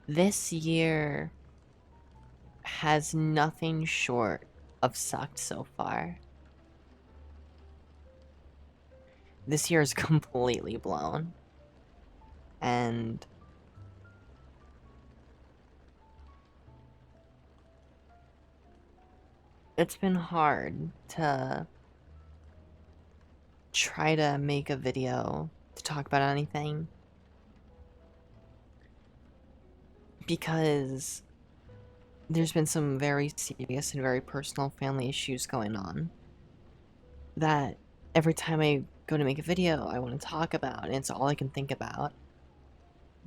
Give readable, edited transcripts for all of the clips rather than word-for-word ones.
This year has nothing short of sucked so far. This year is completely blown. And it's been hard to try to make a video to talk about anything. Because there's been some very serious and very personal family issues going on that every time I go to make a video, I want to talk about, and it's all I can think about.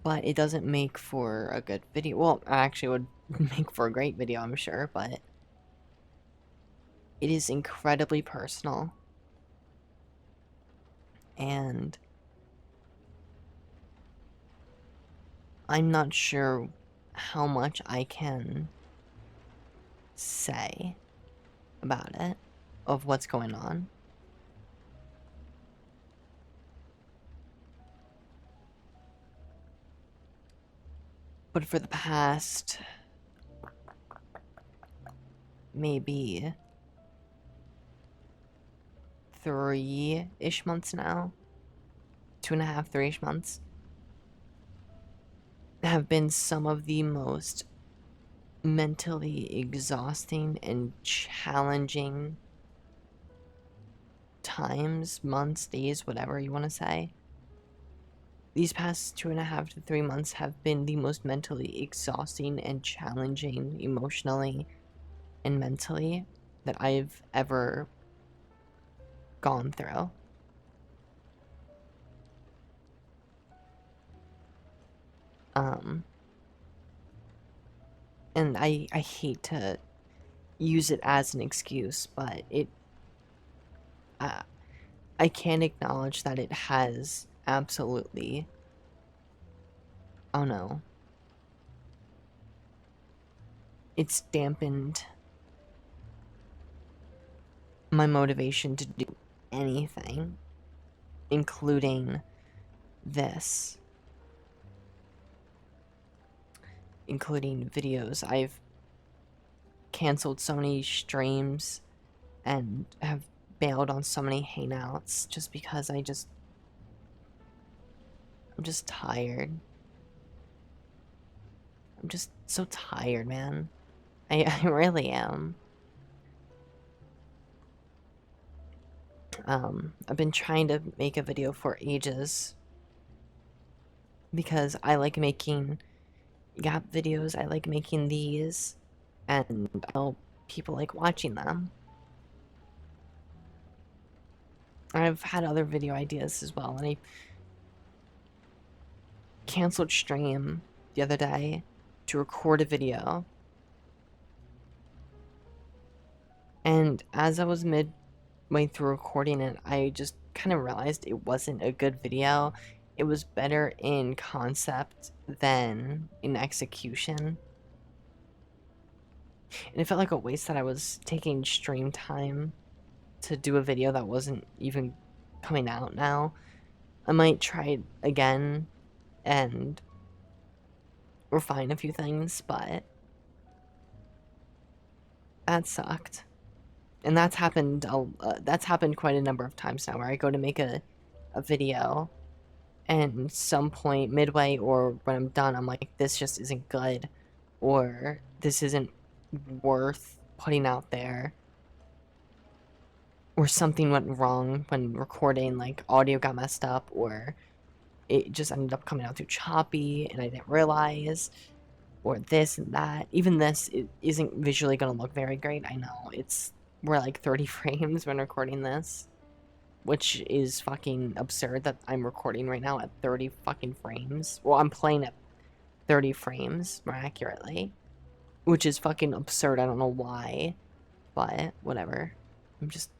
But it doesn't make for a good video. Well, I actually would make for a great video, I'm sure, but it is incredibly personal. And I'm not sure how much I can say about it, of what's going on. But for the past maybe 3-ish months now, 2.5, 3-ish months, have been some of the most mentally exhausting and challenging times, months, days, whatever you want to say. These past 2.5 to 3 months have been the most mentally exhausting and challenging emotionally and mentally that I've ever gone through. And I hate to use it as an excuse, but I can acknowledge that it has absolutely, oh no, it's dampened my motivation to do anything, including this, including videos. I've canceled so many streams and have bailed on so many hangouts just because I'm just tired. I'm just so tired, man. I really am. I've been trying to make a video for ages because I like making Gap videos. I like making these, and I know people like watching them. I've had other video ideas as well, and I canceled stream the other day to record a video. And as I was midway through recording it, I just kind of realized it wasn't a good video. It was better in concept than in execution. And it felt like a waste that I was taking stream time to do a video that wasn't even coming out now. I might try it again and refine a few things, but that sucked. And that's happened quite a number of times now, where I go to make a video, and some point midway or when I'm done, I'm like, this just isn't good, or this isn't worth putting out there, or something went wrong when recording, like audio got messed up, or it just ended up coming out too choppy and I didn't realize, or this and that. Even this isn't visually gonna look very great. I know, we're like 30 frames when recording this, which is fucking absurd that I'm recording right now at 30 fucking frames. Well, I'm playing at 30 frames, more accurately, which is fucking absurd. I don't know why, but whatever. I'm just...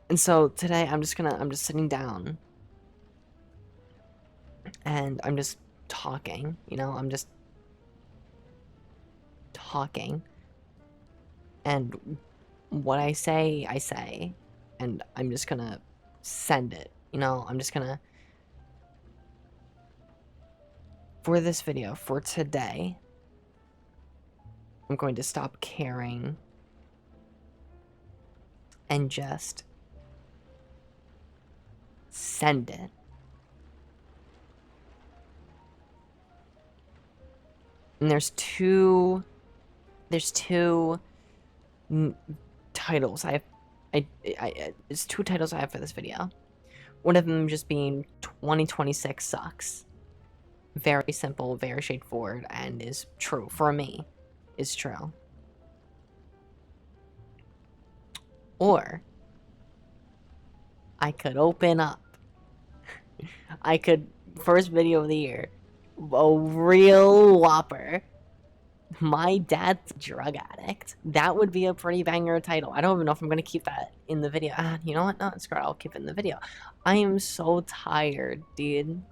And so today I'm just sitting down and I'm just talking, you know, I'm just talking, and what I say, and I'm just gonna send it, you know, I'm just gonna for this video, for today, I'm going to stop caring and just send it. And there's two titles there's two titles I have for this video. One of them just being 2026 sucks. Very simple, very straightforward, and is true for me. Is true. Or I could open up. I could, first video of the year, a real whopper. My dad's a drug addict. That would be a pretty banger title. I don't even know if I'm gonna keep that in the video. You know what? No, screw it. I'll keep it in the video. I am so tired, dude.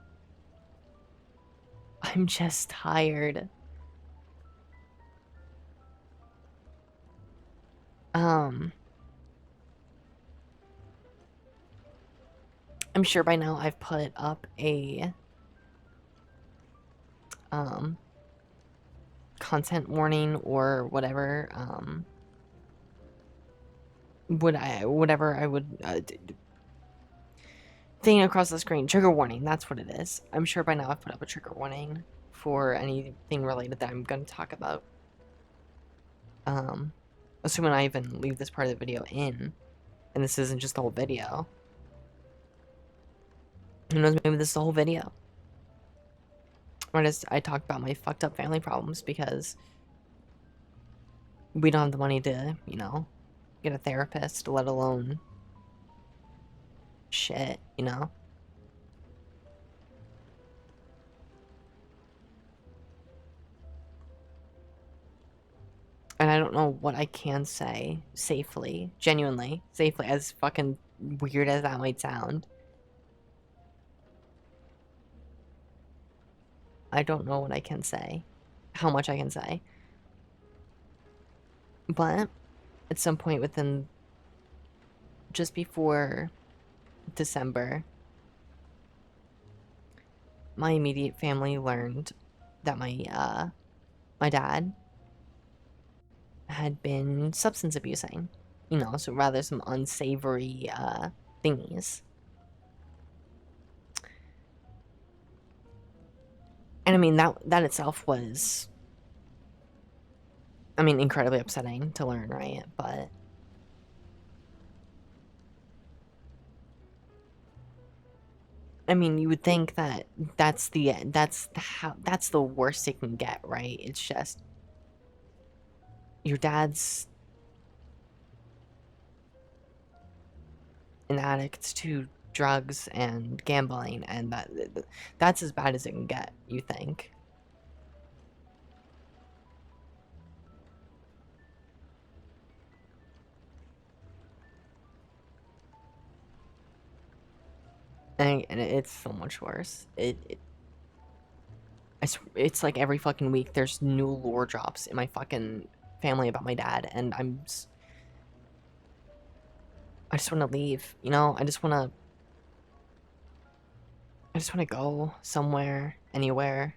I'm just tired. I'm sure by now I've put up a content warning or whatever, whatever I would thing across the screen. Trigger warning, that's what it is. I'm sure by now I've put up a trigger warning for anything related that I'm going to talk about. Assuming I even leave this part of the video in, and this isn't just the whole video. Who knows, maybe this is the whole video. Or just I talk about my fucked up family problems because we don't have the money to, you know, get a therapist, let alone shit, you know? And I don't know what I can say safely, genuinely, safely, as fucking weird as that might sound. I don't know what I can say, how much I can say. But at some point within, just before December, my immediate family learned that my dad had been substance abusing, you know, so rather some unsavory thingies. And I mean, that itself was, I mean, incredibly upsetting to learn, right? But I mean, you would think that that's the end. That's the worst it can get, right? It's just your dad's an addict to drugs and gambling, and that's as bad as it can get, you think. And it's so much worse. It's like every fucking week there's new lore drops in my fucking family about my dad, and I just want to leave, you know? I just want to go somewhere, anywhere.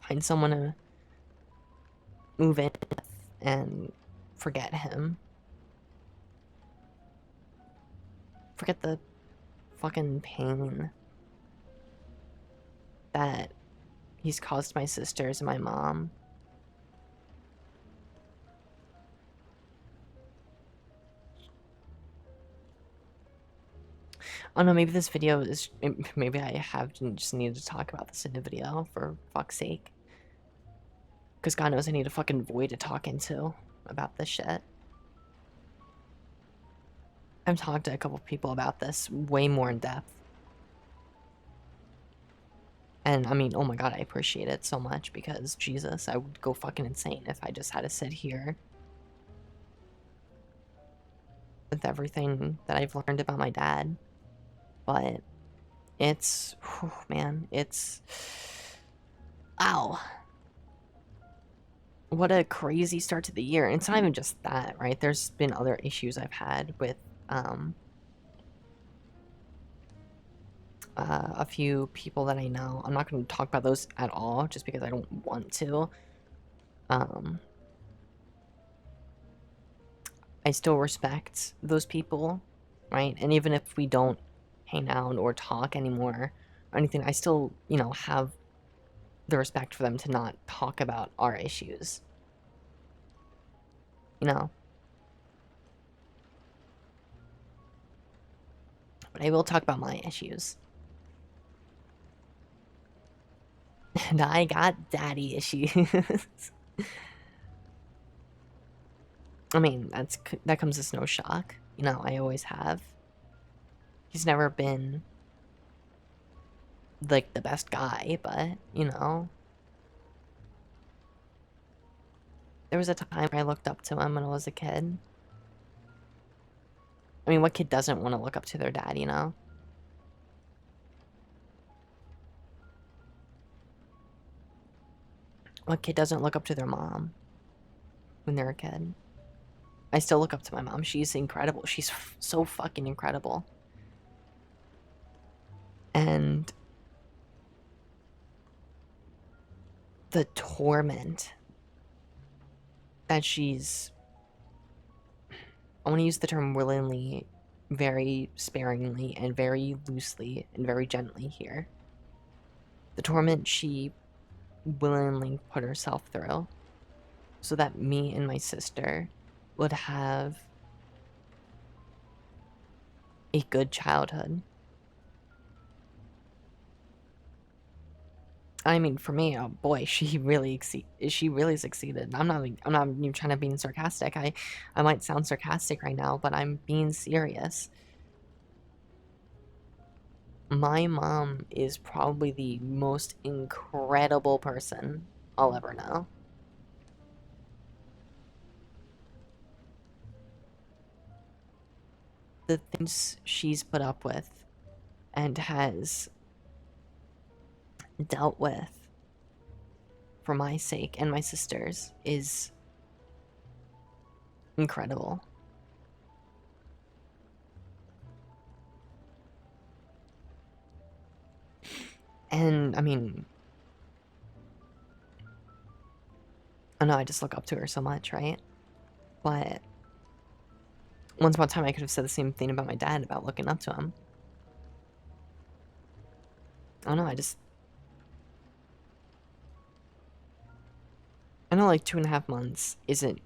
Find someone to move in with and forget him. Forget the fucking pain that he's caused my sisters and my mom. Oh no, maybe this video is, maybe I just need to talk about this in a video, for fuck's sake. Because God knows I need a fucking void to talk into about this shit. I've talked to a couple people about this way more in depth. And I mean, oh my god, I appreciate it so much because, Jesus, I would go fucking insane if I just had to sit here with everything that I've learned about my dad. But it's, whew, man, it's, ow. What a crazy start to the year. And it's not even just that, right? There's been other issues I've had with, a few people that I know. I'm not going to talk about those at all, just because I don't want to. I still respect those people, right? And even if we don't hang out or talk anymore or anything, I still, you know, have the respect for them to not talk about our issues. You know? But I will talk about my issues. And I got daddy issues. I mean, that comes as no shock. You know, I always have. He's never been like the best guy, but you know, there was a time where I looked up to him when I was a kid. I mean, what kid doesn't want to look up to their dad, you know? What kid doesn't look up to their mom when they're a kid? I still look up to my mom. She's incredible. She's so fucking incredible. And the torment that she's, I want to use the term willingly, very sparingly, and very loosely, and very gently here. The torment she willingly put herself through so that me and my sister would have a good childhood. I mean, for me, oh boy, she really succeeded. I'm not even trying to be sarcastic. I might sound sarcastic right now, but I'm being serious. My mom is probably the most incredible person I'll ever know. The things she's put up with and has dealt with for my sake and my sister's is incredible. And I mean, I know I just look up to her so much, right? But once upon a time, I could have said the same thing about my dad about looking up to him. I don't know, I know like 2.5 months isn't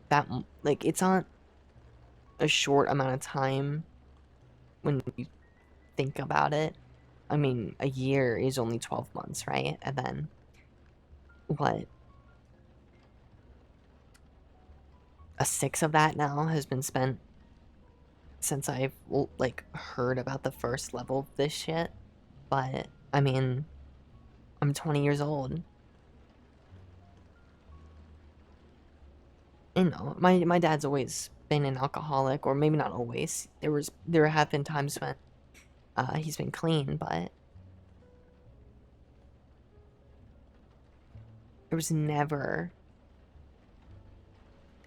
that, like, it's not a short amount of time when you think about it. I mean, a year is only 12 months, right? And then, what? A sixth of that now has been spent since I've, like, heard about the first level of this shit. But, I mean, I'm 20 years old. You know, my dad's always been an alcoholic, or maybe not always. There have been times when he's been clean, but there was never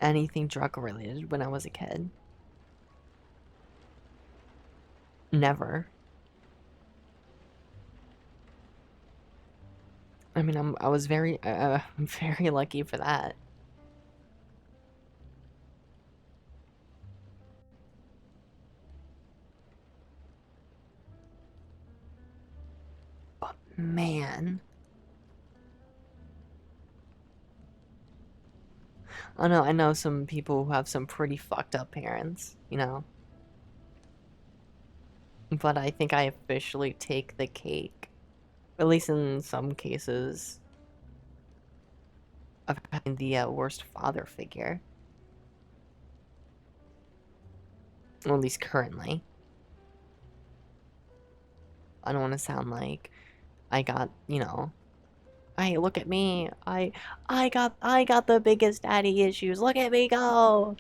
anything drug related when I was a kid. Never. I mean, I was very very lucky for that. But man, I know some people who have some pretty fucked up parents, you know. But I think I officially take the cake, at least in some cases, of having the worst father figure. Or at least currently. I don't want to sound like I got, you know, hey, look at me. I got the biggest daddy issues. Look at me go.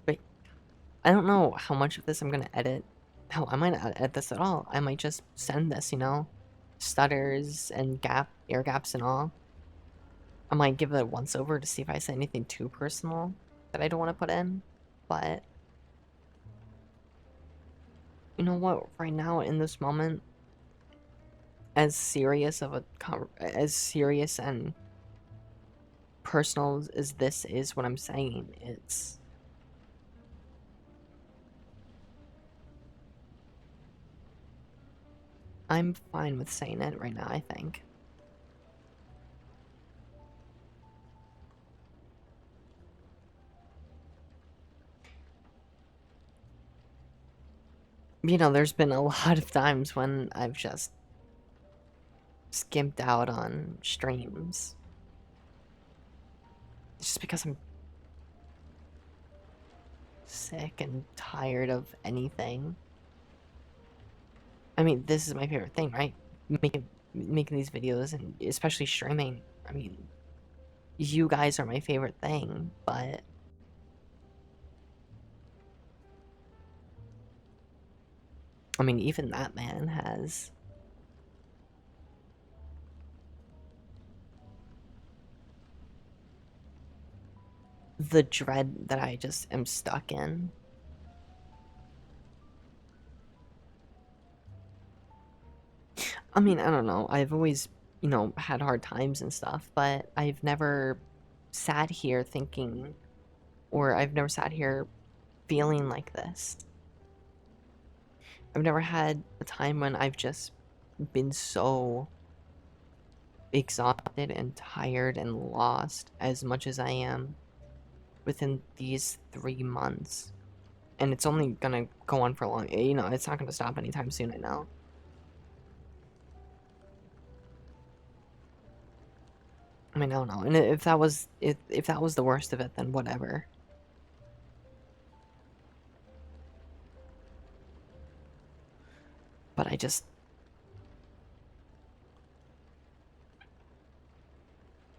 But I don't know how much of this I'm gonna edit. Hell, I might not edit this at all. I might just send this, you know, stutters and air gaps and all. I might give it a once over to see if I say anything too personal that I don't want to put in, but you know what? Right now, in this moment, as serious of a as serious and personal as this is, what I'm saying, I'm fine with saying it right now, I think. You know, there's been a lot of times when I've just skimped out on streams just because I'm sick and tired of anything. I mean, this is my favorite thing, right? Making these videos and especially streaming. I mean, you guys are my favorite thing, but I mean, even that man has the dread that I just am stuck in. I mean, I don't know. I've always, you know, had hard times and stuff, but I've never sat here thinking, or I've never sat here feeling like this. I've never had a time when I've just been so exhausted and tired and lost as much as I am within these 3 months. And it's only gonna go on for long. You know, it's not gonna stop anytime soon, I know. I mean, I don't know. And if that was if that was the worst of it, then whatever. But I just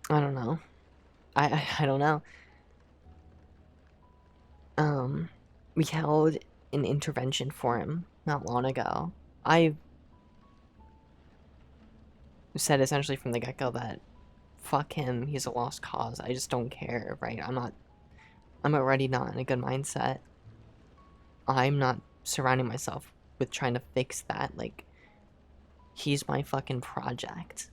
I don't know. I don't know. Um, we held an intervention for him not long ago. I said essentially from the get-go that fuck him, he's a lost cause. I just don't care, right? I'm already not in a good mindset. I'm not surrounding myself with trying to fix that. Like, he's my fucking project.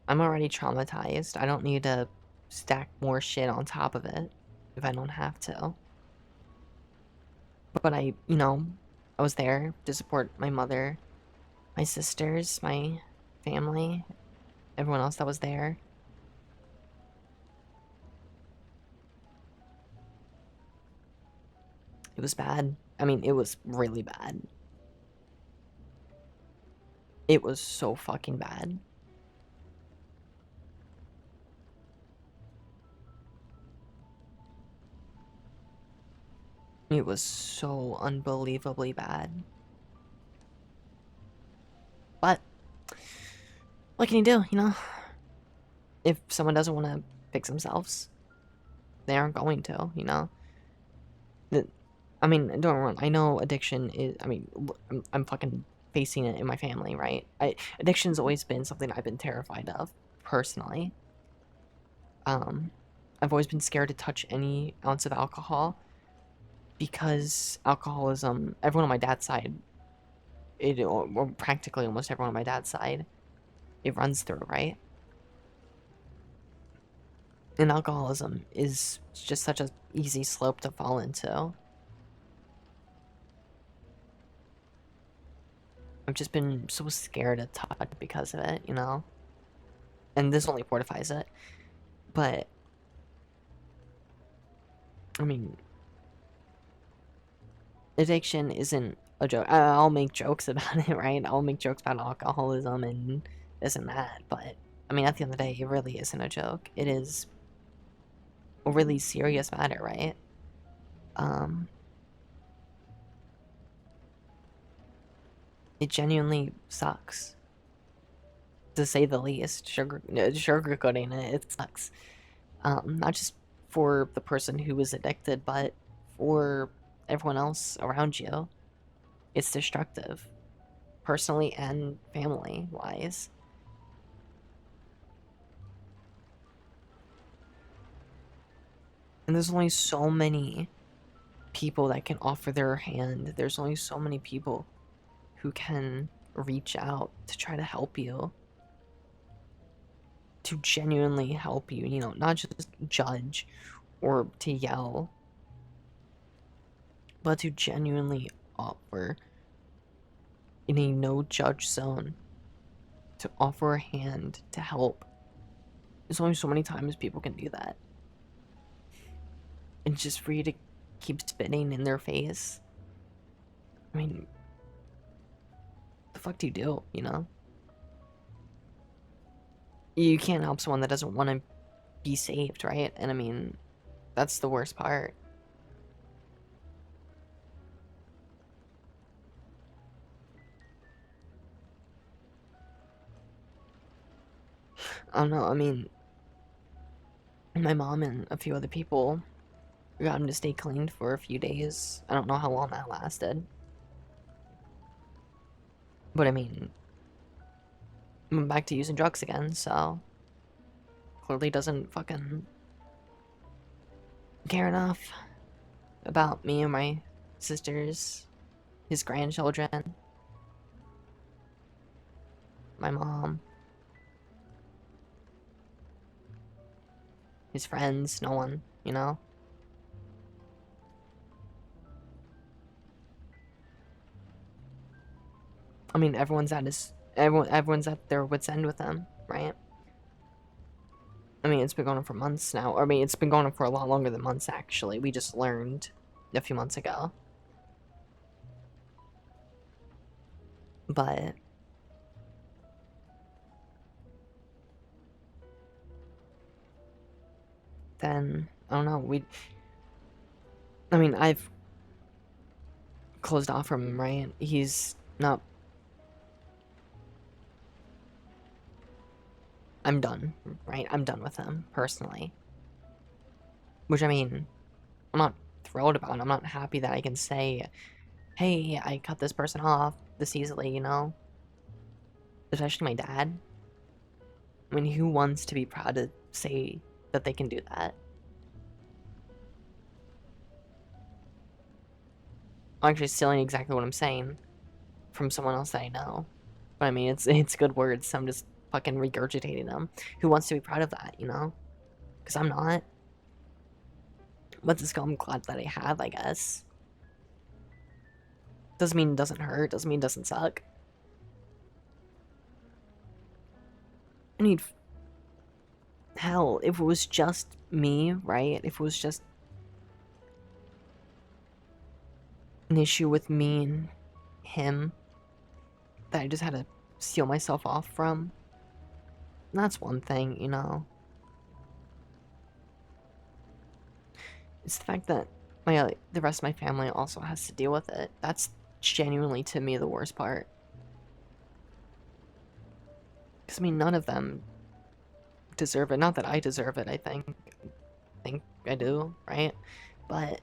I'm already traumatized. I don't need to stack more shit on top of it if I don't have to. But you know, I was there to support my mother, my sisters, my family, everyone else that was there. It was bad. I mean, it was really bad. It was so fucking bad. It was so unbelievably bad. But what can you do, you know? If someone doesn't want to fix themselves, they aren't going to, you know? I mean, don't get me wrong, I know addiction is, I mean, I'm fucking facing it in my family, right? Addiction's always been something I've been terrified of, personally. I've always been scared to touch any ounce of alcohol because alcoholism, everyone on my dad's side, or practically almost everyone on my dad's side, it runs through, right? And alcoholism is just such a easy slope to fall into. I've just been so scared to touch because of it, you know? And this only fortifies it. But, I mean, addiction isn't a joke. I'll make jokes about it, right? I'll make jokes about alcoholism and this and that, but, I mean, at the end of the day, it really isn't a joke. It is a really serious matter, right? It genuinely sucks, to say the least. Sugarcoating it, it sucks. Not just for the person who is addicted, but for everyone else around you. It's destructive, personally and family wise. And there's only so many people that can offer their hand. There's only so many people who can reach out to try to help you, to genuinely help you, you know, not just judge or to yell, but to genuinely offer in a no judge zone, to offer a hand to help. There's only so many times people can do that. And just for you to keep spitting in their face, I mean, the fuck do you do, you know? You can't help someone that doesn't want to be saved, right? And I mean, that's the worst part. I don't know, I mean, my mom and a few other people got him to stay clean for a few days. I don't know how long that lasted. But I mean, I'm back to using drugs again, so clearly doesn't fucking care enough about me and my sisters, his grandchildren, my mom, his friends, no one, you know? I mean, everyone's at their wits' end with him, right? I mean, it's been going on for months now. I mean, it's been going on for a lot longer than months, actually. We just learned a few months ago. But then, I don't know, I mean, I've closed off from him, right? He's not... I'm done, right? I'm done with him, personally. Which, I mean, I'm not thrilled about. I'm not happy that I can say, hey, I cut this person off this easily, you know? Especially my dad. I mean, who wants to be proud to say that they can do that? I'm actually stealing exactly what I'm saying from someone else that I know. But I mean, it's good words, so I'm just fucking regurgitating them. Who wants to be proud of that, you know? Because I'm not. But this I'm glad that I have, I guess. Doesn't mean it doesn't hurt, doesn't mean it doesn't suck. I mean, hell, if it was just me, right? If it was just an issue with me and him that I just had to seal myself off from, that's one thing, you know? It's the fact that the rest of my family also has to deal with it. That's genuinely, to me, the worst part. Because, I mean, none of them deserve it. Not that I deserve it, I think. I think I do, right? But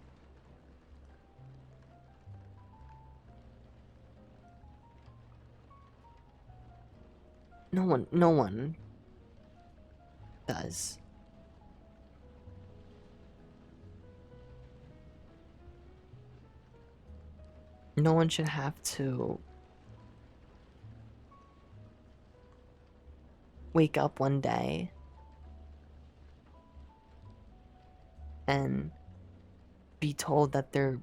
no one does. No one should have to wake up one day and be told that their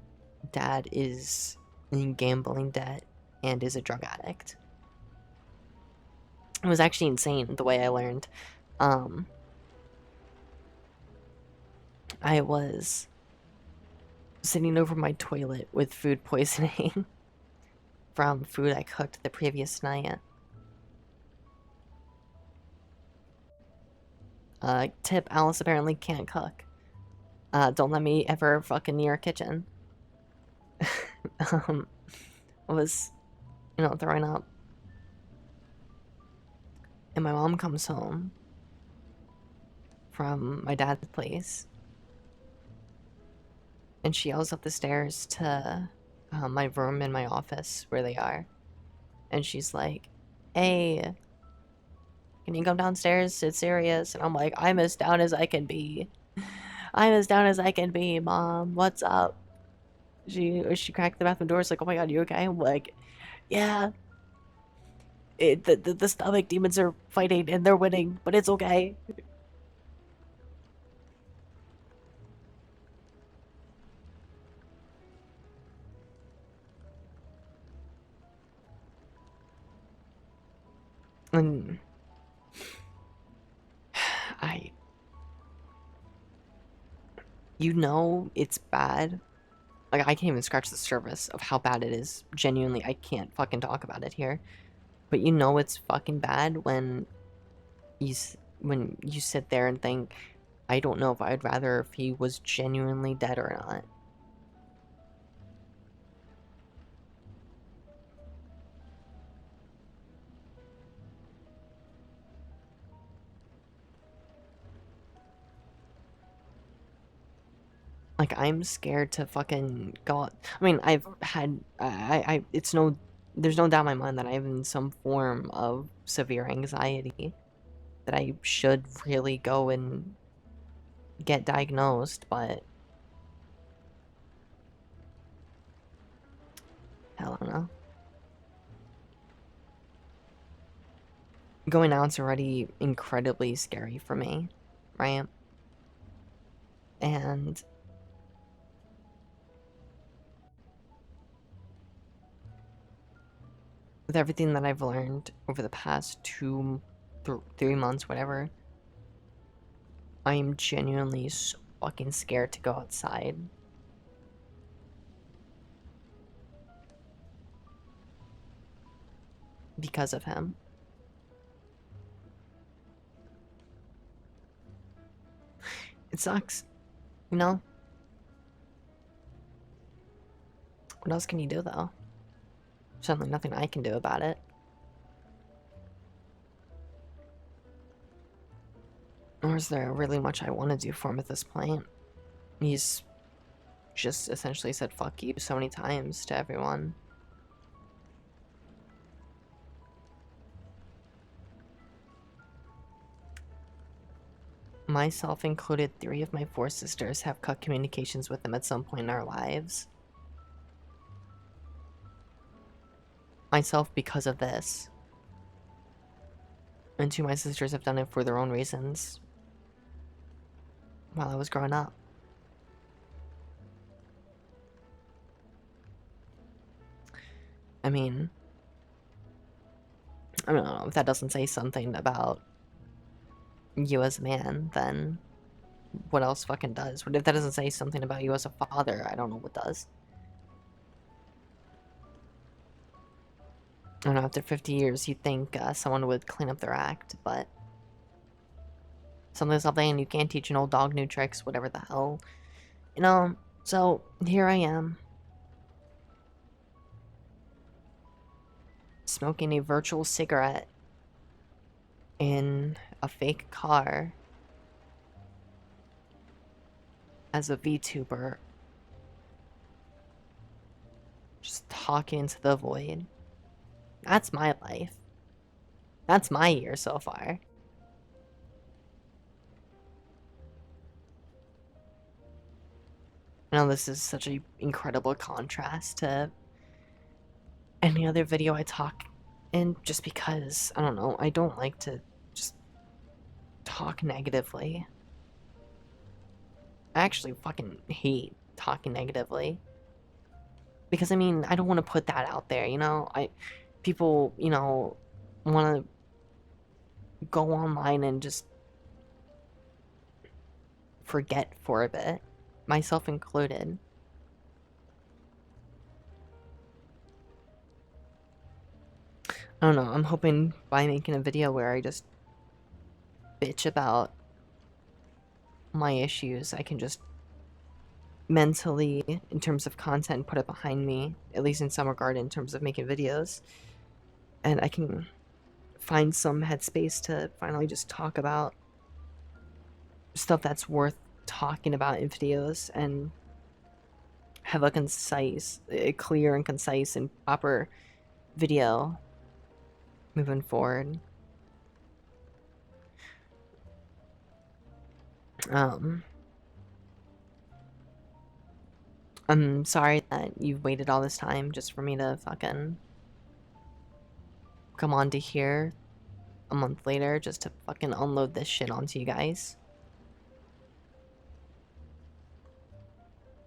dad is in gambling debt and is a drug addict. It was actually insane the way I learned. I was sitting over my toilet with food poisoning from food I cooked the previous night. Tip, Alice apparently can't cook. Don't let me ever fucking near a kitchen. I was, you know, throwing up. And my mom comes home from my dad's place. And she yells up the stairs to my room in my office where they are. And she's like, hey, can you come downstairs? It's serious. And I'm like, I'm as down as I can be. I'm as down as I can be, Mom. What's up? She cracked the bathroom door. It's like, oh my god, you okay? I'm like, yeah. The stomach demons are fighting and they're winning, but it's okay. And I, it's bad. Like, I can't even scratch the surface of how bad it is. Genuinely, I can't fucking talk about it here. But it's fucking bad when when you sit there and think, I don't know if I'd rather if he was genuinely dead or not. Like, I'm scared to fucking go. I mean, I've had, it's there's no doubt in my mind that I have in some form of severe anxiety that I should really go and get diagnosed, but I don't know. Going out's already incredibly scary for me, right? And with everything that I've learned over the past 3 months, whatever, I am genuinely so fucking scared to go outside. Because of him. It sucks, you know? What else can you do, though? Certainly nothing I can do about it. Or is there really much I want to do for him at this point? He's just essentially said fuck you so many times to everyone. Myself included, 3 of my 4 sisters have cut communications with him at some point in our lives. Myself because of this. And 2 of my sisters have done it for their own reasons while I was growing up. I mean, I don't know, if that doesn't say something about you as a man, then what else fucking does? What if that doesn't say something about you as a father? I don't know what does. I don't know, after 50 years, you'd think someone would clean up their act, but something, you can't teach an old dog new tricks, whatever the hell. So here I am. Smoking a virtual cigarette in a fake car as a VTuber. Just talking into the void. That's my life. That's my year so far. I know this is such an incredible contrast to any other video I talk in, just because, I don't know, I don't like to just talk negatively. I actually fucking hate talking negatively. Because, I mean, I don't want to put that out there, people, want to go online and just forget for a bit, myself included. I don't know, I'm hoping by making a video where I just bitch about my issues, I can just mentally, in terms of content, put it behind me, at least in some regard in terms of making videos, and I can find some headspace to finally just talk about stuff that's worth talking about in videos and have a clear and concise and proper video moving forward. Um, I'm sorry that you've waited all this time just for me to fucking come on to here a month later just to fucking unload this shit onto you guys.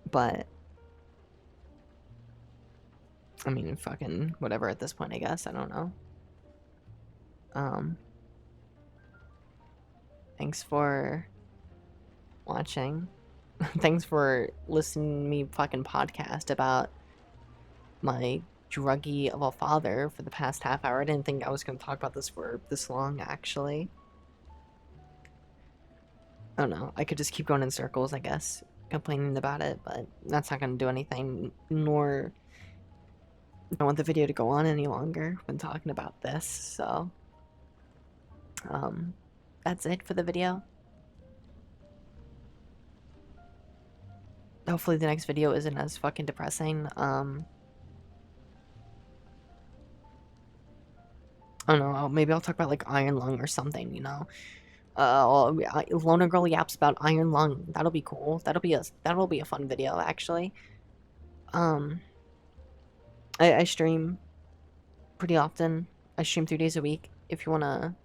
But I mean, fucking whatever at this point, I guess. I don't know. Um, thanks for watching. Thanks for listening to me fucking podcast about my druggy of a father for the past half hour. I didn't think I was going to talk about this for this long, actually. I don't know. I could just keep going in circles, I guess, complaining about it, but that's not going to do anything, nor I don't want the video to go on any longer when talking about this, so that's it for the video. Hopefully the next video isn't as fucking depressing. I don't know, maybe I'll talk about like Iron Lung or something, you know. Loner Girl yaps about Iron Lung. That'll be cool. That'll be a fun video, actually. Um, I stream pretty often. I stream 3 days a week. If you wanna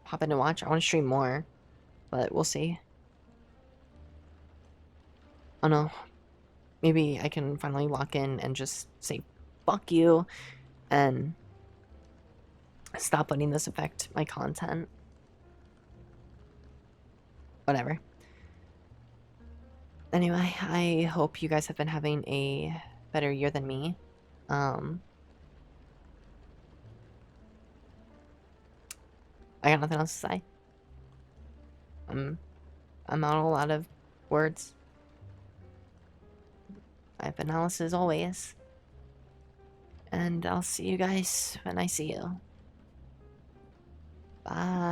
pop in and watch, I want to stream more, but we'll see. I don't know. Maybe I can finally lock in and just say fuck you and stop letting this affect my content. Whatever. Anyway, I hope you guys have been having a better year than me. I got nothing else to say. I'm out of words. I have analysis always. And I'll see you guys when I see you. Bye.